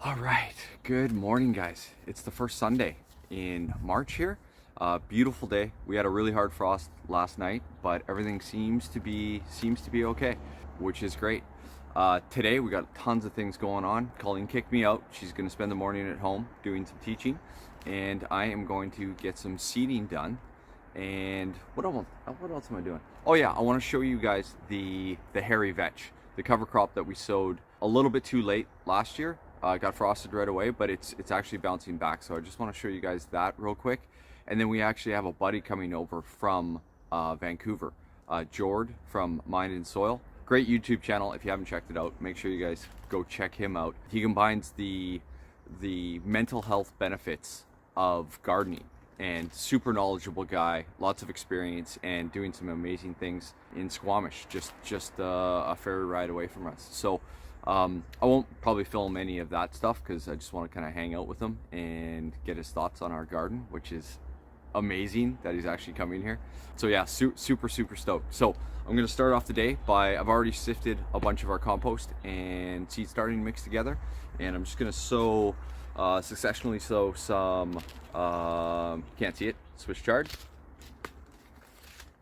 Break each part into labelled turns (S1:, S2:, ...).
S1: All right, good morning, guys. It's the first Sunday in March here. Beautiful day. We had a really hard frost last night, but everything seems to be okay, which is great. Today we got tons of things going on. Colleen kicked me out. She's going to spend the morning at home doing some teaching, and I am going to get some seeding done. And what else am I doing? Oh yeah, I want to show you guys the hairy vetch, the cover crop that we sowed a little bit too late last year. Got frosted right away, but it's actually bouncing back. So I just want to show you guys that real quick. And then we actually have a buddy coming over from Vancouver, Jord from Mind and Soil. Great YouTube channel. If you haven't checked it out, make sure you guys go check him out. He combines the mental health benefits of gardening, and super knowledgeable guy, lots of experience, and doing some amazing things in Squamish, just a ferry ride away from us. So I won't probably film any of that stuff because I just want to kind of hang out with him and get his thoughts on our garden, which is amazing that he's actually coming here. So yeah, super stoked. So I'm going to start off the day by, I've already sifted a bunch of our compost and seed starting mix together, and I'm just going to successionally sow some, can't see it, Swiss chard.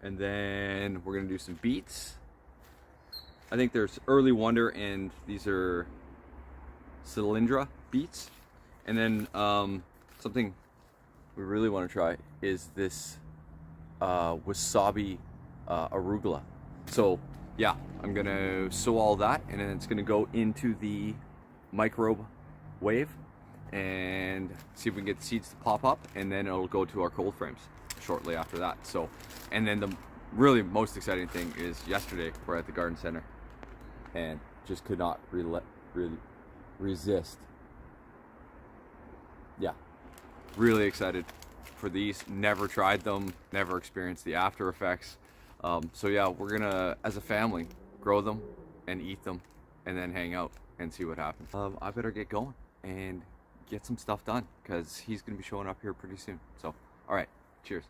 S1: And then we're going to do some beets. I think there's Early Wonder, and these are Cylindra beets. And then something we really want to try is this wasabi arugula. So yeah, I'm gonna sow all that, and then it's gonna go into the Microbewave and see if we can get the seeds to pop up, and then it'll go to our cold frames shortly after that. So, and then the really most exciting thing is yesterday we're at the garden center and just could not really resist. Yeah, really excited for these. Never tried them, never experienced the after effects. So yeah, we're gonna, as a family, grow them and eat them and then hang out and see what happens. I better get going and get some stuff done because he's gonna be showing up here pretty soon. So all right, cheers.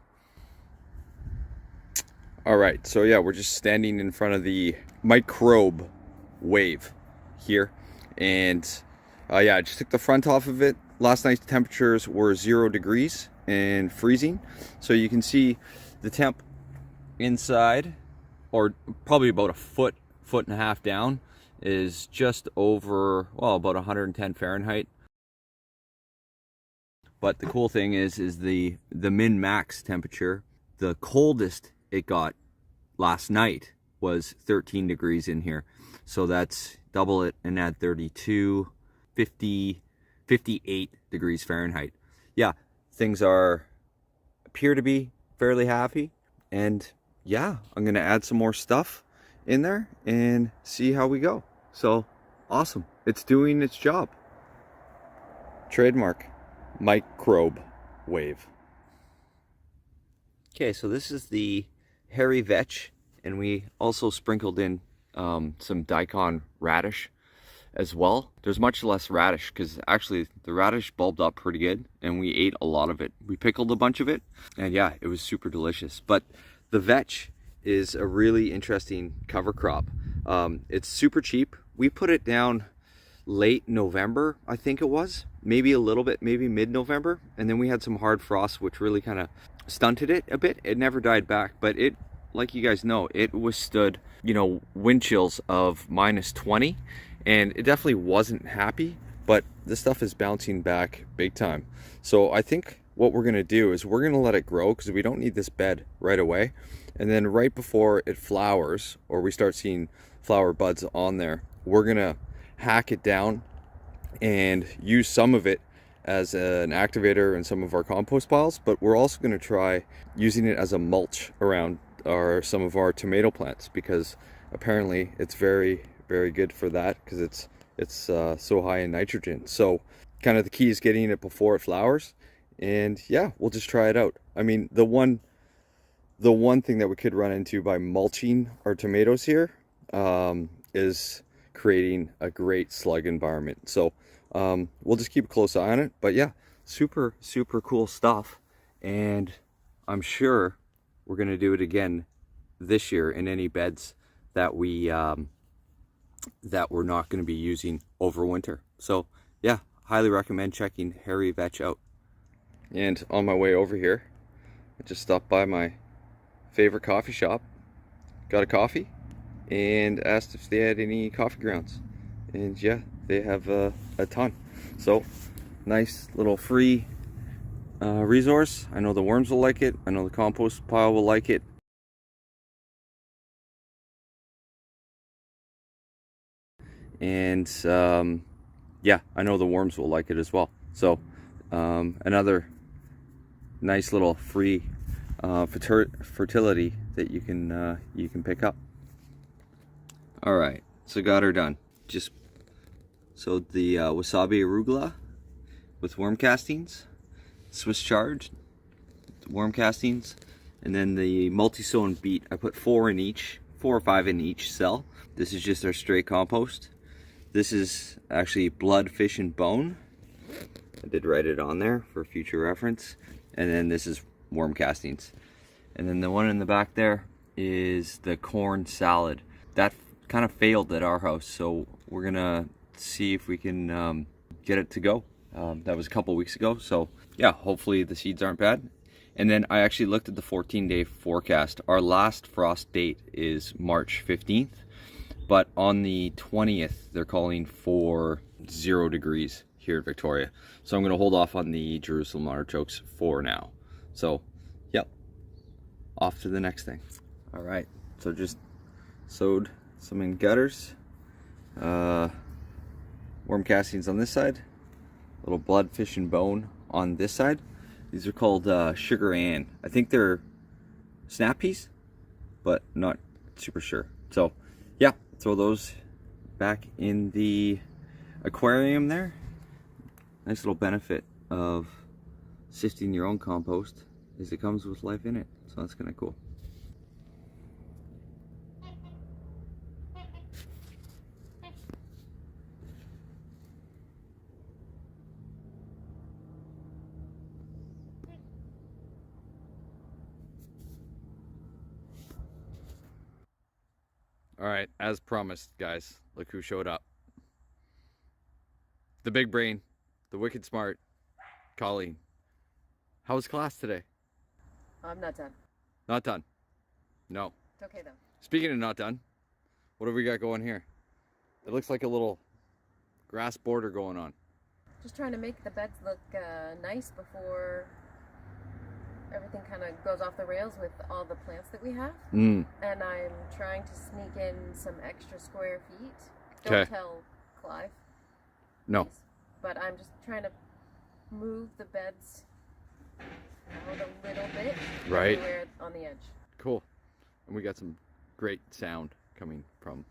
S1: All right, so yeah, we're just standing in front of the Microbe-wave here, and yeah, I just took the front off of it. Last night's temperatures were 0 degrees and freezing, so you can see the temp inside, or probably about a foot and a half down, is just over, well, about 110 Fahrenheit. But the cool thing is the min max temperature, the coldest it got last night was 13 degrees in here. So that's double it and add 32, 50, 58 degrees Fahrenheit. Yeah, things appear to be fairly happy. And yeah, I'm gonna add some more stuff in there and see how we go. So awesome, it's doing its job. Trademark Microbe-wave. Okay, so this is the hairy vetch, and we also sprinkled in some daikon radish as well. There's much less radish because actually the radish bulbed up pretty good and we ate a lot of it. We pickled a bunch of it, and yeah, it was super delicious. But the vetch is a really interesting cover crop. It's super cheap. We put it down late November, I think it was, maybe a little bit, maybe mid-November, and then we had some hard frost which really kind of stunted it a bit. It never died back, but it, like you guys know, it withstood, you know, wind chills of -20, and it definitely wasn't happy, but this stuff is bouncing back big time. So I think what we're gonna do is we're gonna let it grow because we don't need this bed right away, and then right before it flowers or we start seeing flower buds on there, we're gonna hack it down and use some of it as an activator in some of our compost piles, but we're also going to try using it as a mulch around some of our tomato plants, because apparently it's very good for that because it's so high in nitrogen. So kind of the key is getting it before it flowers, and yeah, we'll just try it out. I mean, the one thing that we could run into by mulching our tomatoes here is creating a great slug environment. So we'll just keep a close eye on it. But yeah, super cool stuff, and I'm sure we're going to do it again this year in any beds that we're not going to be using over winter. So yeah, highly recommend checking Hairy Vetch out. And on my way over here, I just stopped by my favorite coffee shop, got a coffee, and asked if they had any coffee grounds. And yeah, they have a ton. So nice little free resource. I know the worms will like it. I know the compost pile will like it. And yeah, I know the worms will like it as well. So another nice little free fertility that you can pick up. All right, so got her done. Just sowed the wasabi arugula with worm castings, Swiss chard, worm castings, and then the multi-sown beet. I put 4 or 5 in each cell. This is just our straight compost. This is actually blood, fish, and bone. I did write it on there for future reference. And then this is worm castings. And then the one in the back there is the corn salad. That kind of failed at our house, so we're gonna see if we can get it to go. That was a couple weeks ago, so yeah, hopefully the seeds aren't bad. And then I actually looked at the 14-day forecast. Our last frost date is March 15th, but on the 20th, they're calling for 0 degrees here in Victoria. So I'm gonna hold off on the Jerusalem artichokes for now. So, yep, off to the next thing. All right, so just sowed some in gutters. Worm castings on this side, little blood, fish, and bone on this side. These are called Sugar Ann. I think they're snap peas, but not super sure. So yeah, throw those back in the aquarium there. Nice little benefit of sifting your own compost is it comes with life in it. So that's kind of cool. All right, as promised, guys, look who showed up. The big brain, the wicked smart, Colleen. How was class today?
S2: I'm not done.
S1: Not done. No.
S2: It's okay though.
S1: Speaking of not done, what have we got going here? It looks like a little grass border going on.
S2: Just trying to make the beds look nice before everything kind of goes off the rails with all the plants that we have. And I'm trying to sneak in some extra square feet. Don't tell Clive.
S1: No.
S2: Please. But I'm just trying to move the beds out a little bit.
S1: Right.
S2: Everywhere on the edge.
S1: Cool. And we got some great sound coming from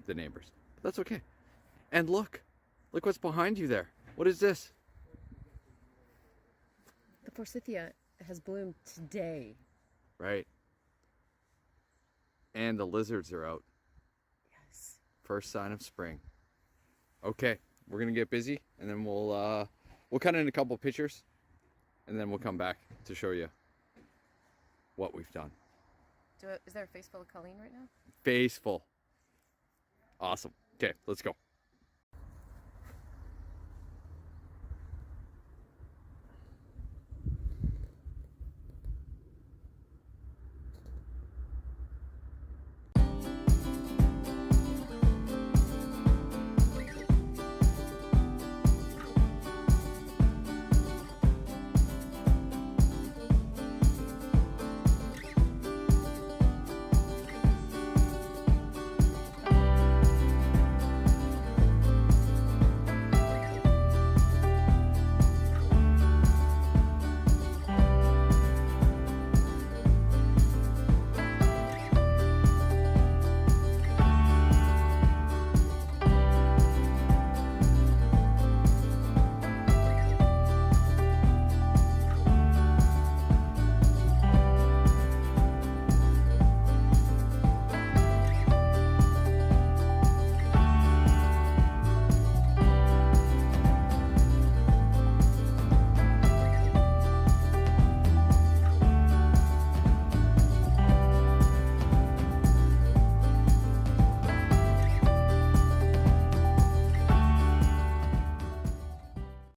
S1: the neighbors. But that's okay. And look what's behind you there. What is this?
S2: The forsythia has bloomed today.
S1: Right. And the lizards are out.
S2: Yes.
S1: First sign of spring. Okay, we're gonna get busy, and then we'll cut in a couple pictures, and then we'll come back to show you what we've done.
S2: Is there a face full of Colleen right now?
S1: Face full. Awesome. Okay, let's go.